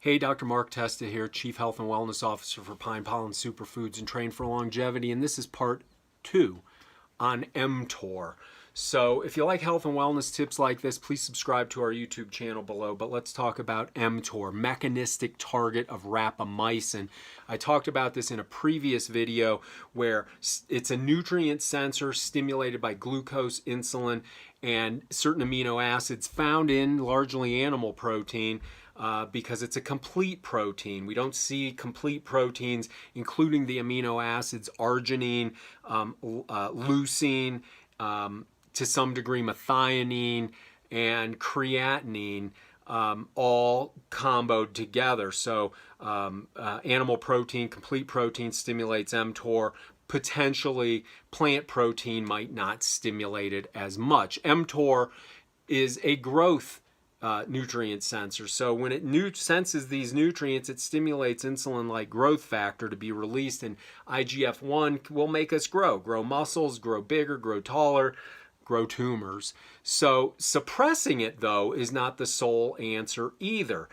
Hey, Dr. Mark Testa here, Chief Health and Wellness Officer for Pine Pollen Superfoods and Train for Longevity, and this is part 2 on mTOR. So if you like health and wellness tips like this, please subscribe to our YouTube channel below. But let's talk about mTOR, mechanistic target of rapamycin. I talked about this in a previous video where it's a nutrient sensor stimulated by glucose, insulin, and certain amino acids found in largely animal protein. Because it's a complete protein. We don't see complete proteins, including the amino acids arginine, leucine, to some degree methionine, and creatinine, all comboed together. So animal protein, complete protein stimulates mTOR. Potentially plant protein might not stimulate it as much. mTOR is a growth nutrient sensor. So when it senses these nutrients, it stimulates insulin-like growth factor to be released, and IGF-1 will make us grow muscles, grow bigger, grow taller, grow tumors. So suppressing it, though, is not the sole answer either.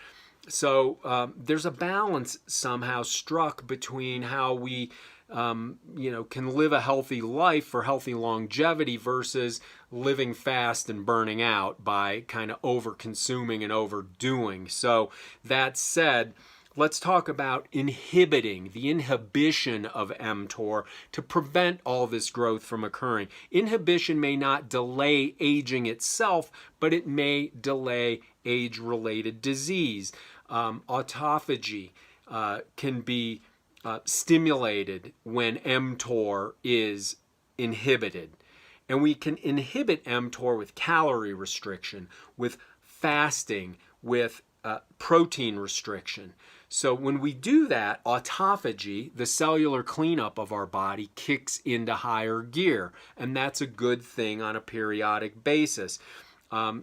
So there's a balance somehow struck between how we can live a healthy life for healthy longevity versus living fast and burning out by kind of over-consuming and overdoing. So that said, let's talk about inhibiting, the inhibition of mTOR to prevent all this growth from occurring. Inhibition may not delay aging itself, but it may delay age-related disease. Autophagy can be stimulated when mTOR is inhibited. And we can inhibit mTOR with calorie restriction, with fasting, with protein restriction. So when we do that, autophagy, the cellular cleanup of our body, kicks into higher gear. And that's a good thing on a periodic basis.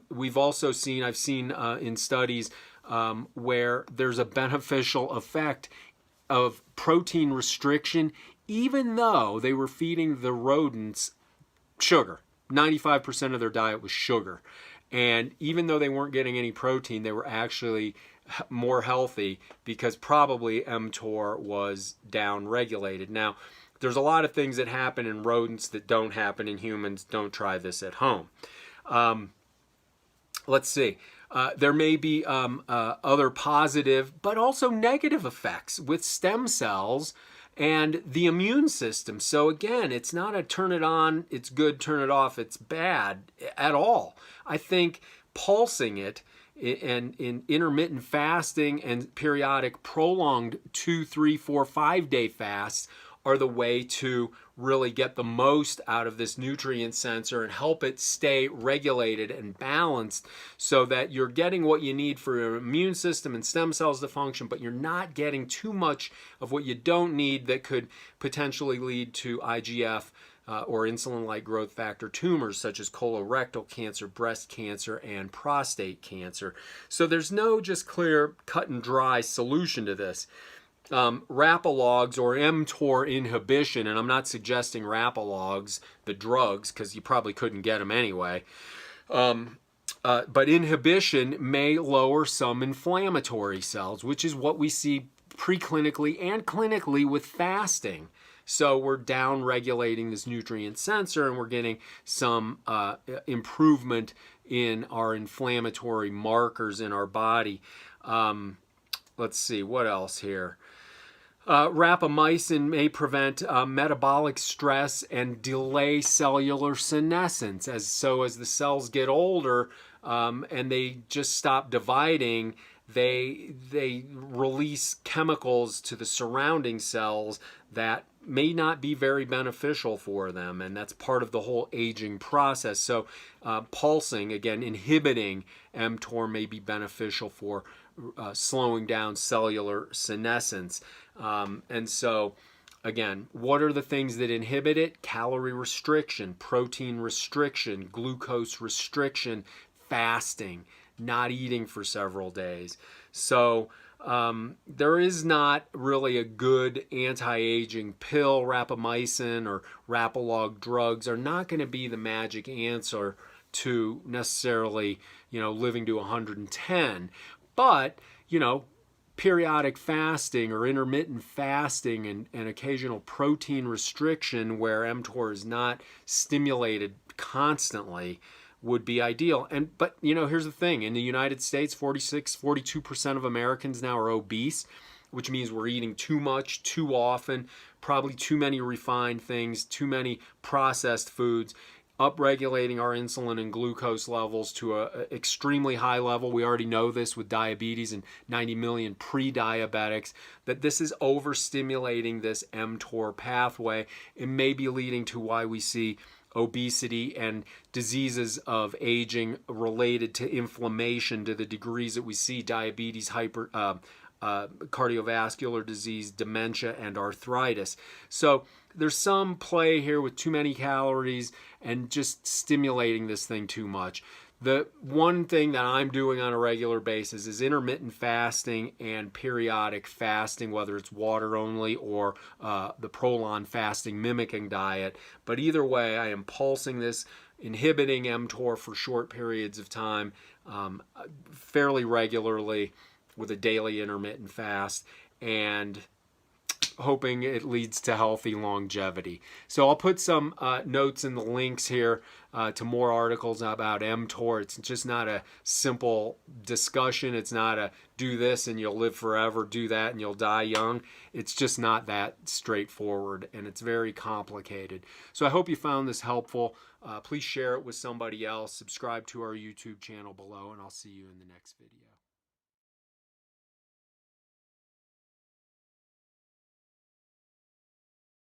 We've also seen, I've seen in studies where there's a beneficial effect of protein restriction, even though they were feeding the rodents sugar. 95% of their diet was sugar. And even though they weren't getting any protein, they were actually more healthy because probably mTOR was down-regulated. Now, there's a lot of things that happen in rodents that don't happen in humans. Don't try this at home. Let's see. There may be other positive but also negative effects with stem cells and the immune system. So again, it's not a turn it on, it's good, turn it off, it's bad at all. I think pulsing it and in intermittent fasting and periodic prolonged 2, 3, 4, 5-day fasts are the way to really get the most out of this nutrient sensor and help it stay regulated and balanced so that you're getting what you need for your immune system and stem cells to function, but you're not getting too much of what you don't need that could potentially lead to IGF or insulin-like growth factor tumors such as colorectal cancer, breast cancer, and prostate cancer. So there's no just clear cut and dry solution to this. Rapalogs or mTOR inhibition, and I'm not suggesting rapalogs, the drugs, because you probably couldn't get them anyway, but inhibition may lower some inflammatory cells, which is what we see preclinically and clinically with fasting. So we're down-regulating this nutrient sensor and we're getting some improvement in our inflammatory markers in our body. Let's see, what else here? Rapamycin may prevent metabolic stress and delay cellular senescence. As the cells get older and they just stop dividing, they release chemicals to the surrounding cells that may not be very beneficial for them, and that's part of the whole aging process. So pulsing, again, inhibiting mTOR may be beneficial for slowing down cellular senescence. And so, again, what are the things that inhibit it? Calorie restriction, protein restriction, glucose restriction, fasting, not eating for several days. So there is not really a good anti-aging pill. Rapamycin or Rapalog drugs are not going to be the magic answer to necessarily, living to 110. But, periodic fasting or intermittent fasting and occasional protein restriction where mTOR is not stimulated constantly would be ideal. But here's the thing. In the United States, 42% of Americans now are obese, which means we're eating too much, too often, probably too many refined things, too many processed foods, upregulating our insulin and glucose levels to an extremely high level. We already know this with diabetes and 90 million pre-diabetics, that this is overstimulating this mTOR pathway. It may be leading to why we see obesity and diseases of aging related to inflammation to the degrees that we see diabetes, cardiovascular disease, dementia, and arthritis. So there's some play here with too many calories and just stimulating this thing too much. The one thing that I'm doing on a regular basis is intermittent fasting and periodic fasting, whether it's water only or the prolonged fasting mimicking diet. But either way, I am pulsing this, inhibiting mTOR for short periods of time fairly regularly with a daily intermittent fast, and hoping it leads to healthy longevity. So I'll put some notes in the links here to more articles about mTOR. It's just not a simple discussion. It's not a do this and you'll live forever, do that and you'll die young. It's just not that straightforward, and it's very complicated. So I hope you found this helpful. Please share it with somebody else. Subscribe to our YouTube channel below, and I'll see you in the next video.